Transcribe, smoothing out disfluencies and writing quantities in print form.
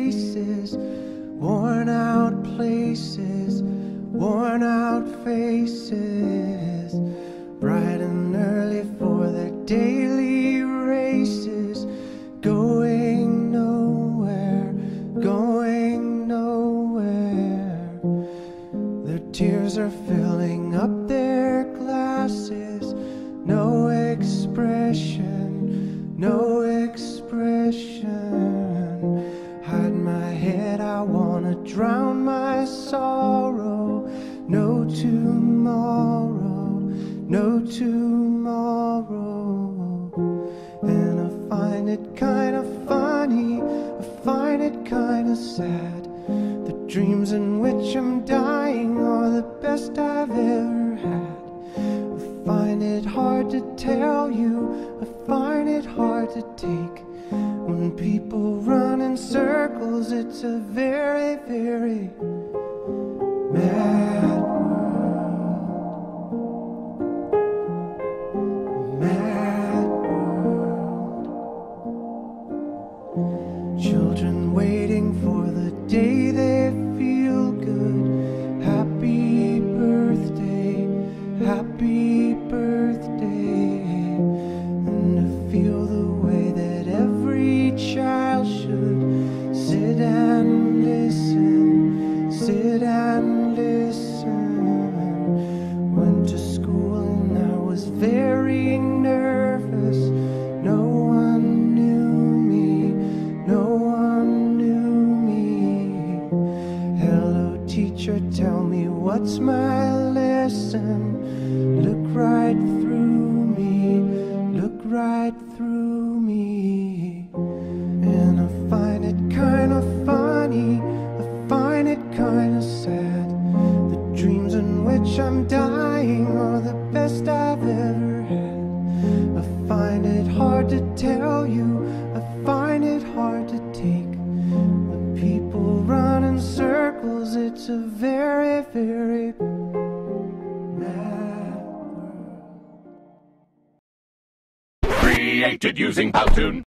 faces, worn out places, worn out faces, bright and early for their daily races, going nowhere, going nowhere. Their tears are filling up their glasses, no expression, no expression. Hide my head, I wanna drown my sorrow. No tomorrow, no tomorrow. And I find it kinda funny, I find it kinda sad. The dreams in which I'm dying are the best I've ever had. I find it hard to tell you, I find it hard to take. When people run in circles, it's a very, very mad world. Mad world. Children waiting for the day they feel good. Happy birthday, happy birthday. And to feel the way that every child should sit and listen, sit and listen. Went to school and I was very nervous. No one knew me, no one knew me. Hello teacher, tell me what's my lesson. Look right through me, look right through me. And I find it kinda funny, I find it kinda sad. The dreams in which I'm dying are the best I've ever had. I find it hard to tell you, I find it hard to take. The people run in circles, it's a very, very mad world. Created using Powtoon.